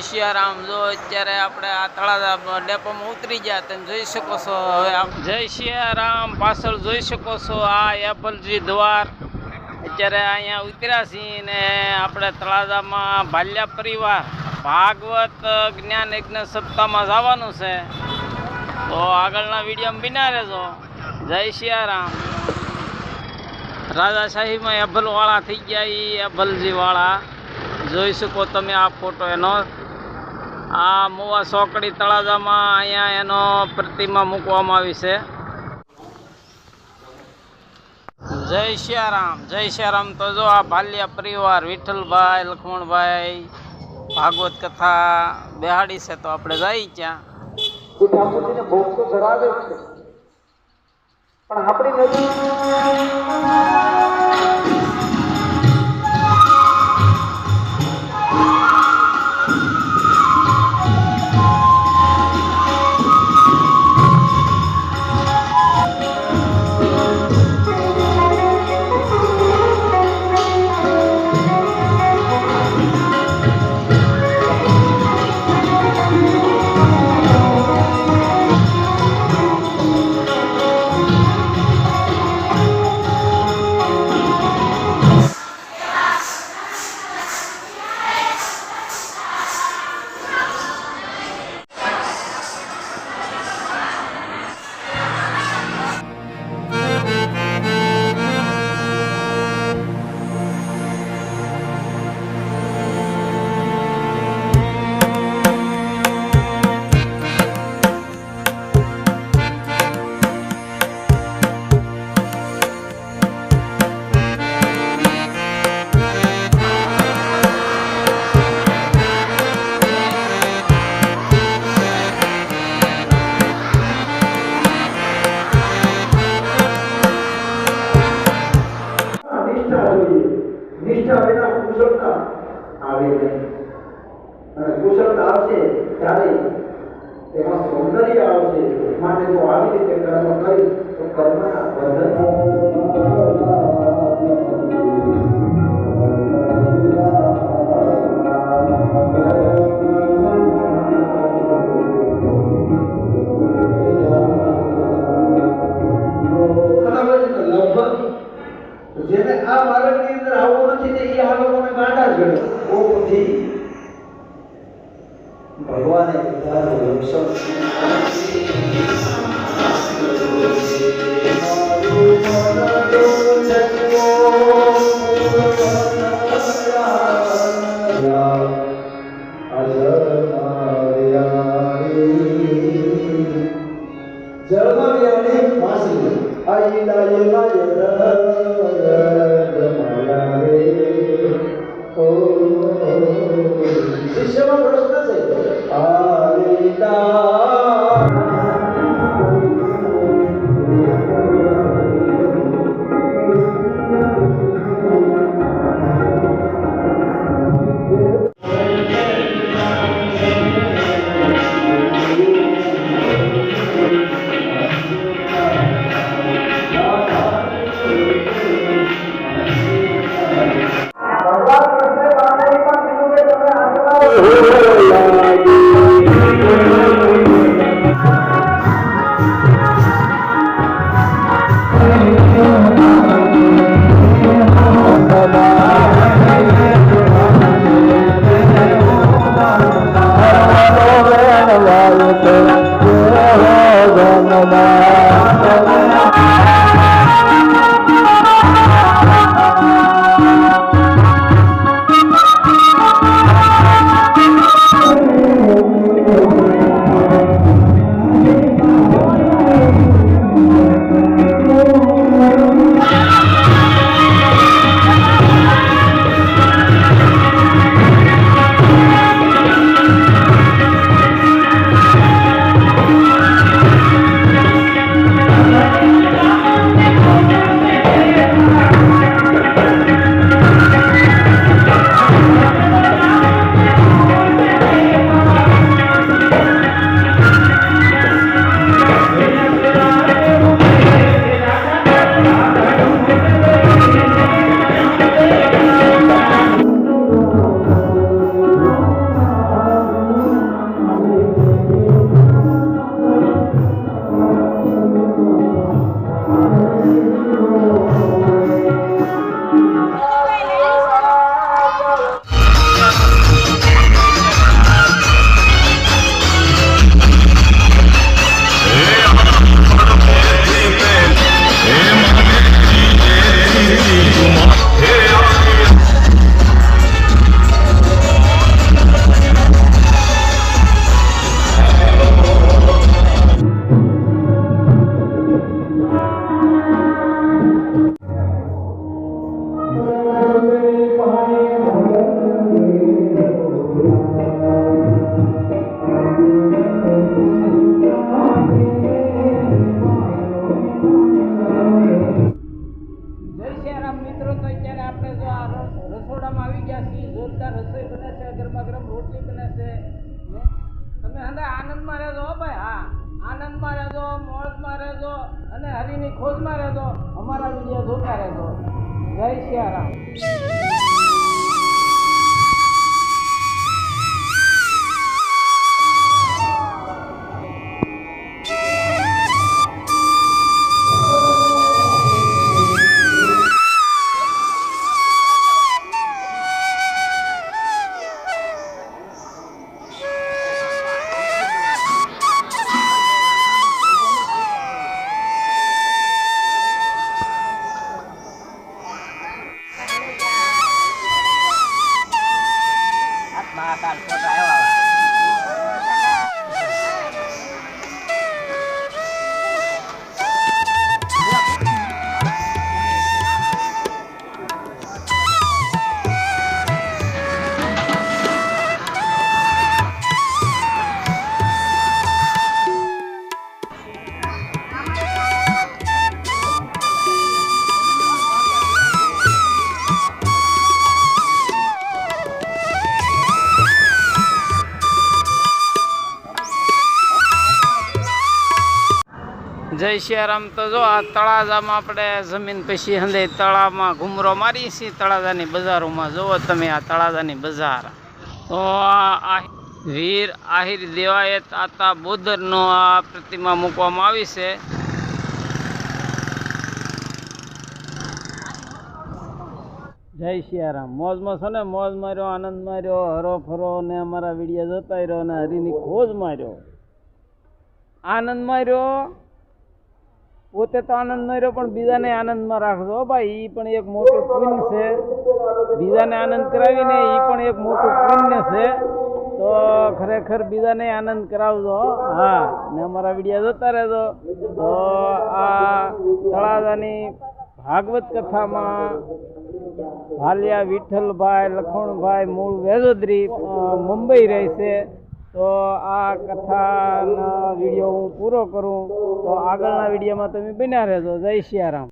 સિયારામ. જો અત્યારે આપણે આ તળાજા ડેપોમાં ઉતરી ગયા તમે જોઈ શકો છો. હવે જય સિયારામ. પાછળ જોઈ શકો છો આ એપલજી દ્વાર. અત્યારે અહીંયા ઉતર્યા છીએ ને આપણે તળાજામાં ભાલ્યા પરિવાર ભાગવત જ્ઞાન યજ્ઞ સપ્તાહમાં જવાનું છે. તો આગળના વિડીયોમાં બિના રહેજો. જય સિયારામ. રાજાશાહીમાં એભલવાળા થઈ ગયા. એ એભલજીવાળા જોઈ શકો તમે આ ફોટો એનો. આ મોવા ચોકડી તળાજામાં અહીંયા એનો પ્રતિમા મૂકવામાં આવી છે. જય સિયારામ. જય સિયારામ. તો જો આ ભાલ્યા પરિવાર વિઠ્ઠલભાઈ લક્ષ્મણભાઈ ભાગવત કથા બેહાડી છે. તો આપણે જઈ ત્યાં ઠાકોરજીને ભોગ તો ધરાવે છે, પણ આપણી નદી નિષ્ઠા વિના કુશળતા આવે નહીં, અને કુશળતા આવશે ત્યારે તેમાં સૌંદર્ય આવશે. માટે જો આવી રીતે કર્મ કરી તો કર્મના બંધન જેને આ માર્ગની અંદર આવવું નથી તે એ આ લોકોને ગાંડા જ ગણે. ઓથી ભગવાને પોતાનું જળમાં વ્યાણી માસી આઈ લાય લાય શિષ્યમાં પ્રશ્ન છે અત્યારે આપણે જો આ રસોડામાં આવી ગયા છીએ, જોરદાર રસોઈ બને છે, ગરમા ગરમ રોટલી બને છે ને તમે હંદા આનંદમાં રહેજો હો ભાઈ. હા, આનંદમાં રહેજો, મોજમાં રહેજો અને હરિની ખોજમાં રહેજો. અમારા વિડીયો જોતા રહેજો. જય સિયારામ. જય સિયારામ. તો જો આ તળાજામાં આપણે જમીન પછી હંદે તળાવમાં ઘૂમરો મારી છીએ. તળાજાની બજારોમાં જુઓ તમે આ તળાજાની બજાર. તો આ વીર આહિર દેવાયત આતા બોદરનો આ પ્રતિમા મૂકવામાં આવી છે. જય સિયારામ. મોજમાં છો ને? મોજ માર્યો, આનંદ માર્યો, હરો ફરો ને અમારા વિડીયો જોતા રહ્યો અને હરીની ખોજ માર્યો, આનંદ માર્યો. પોતે તો આનંદ માર્યો પણ બીજાને આનંદમાં રાખજો ભાઈ. એ પણ એક મોટું પુણ્ય છે. બીજાને આનંદ કરાવીને એ પણ એક મોટું પુણ્ય છે. તો ખરેખર બીજાને આનંદ કરાવજો. હા, ને અમારા વિડીયો જોતા રહેજો. તો આ તળાજાની ભાગવત કથામાં ભાલિયા વિઠ્ઠલભાઈ લખણભાઈ મૂળ વેજોદરી મુંબઈ રહે છે. તો આ કથાનો વિડીયો હું પૂરો કરું. તો આગળના વિડીયોમાં તમે બન્યા રહેજો. જય સિયારામ.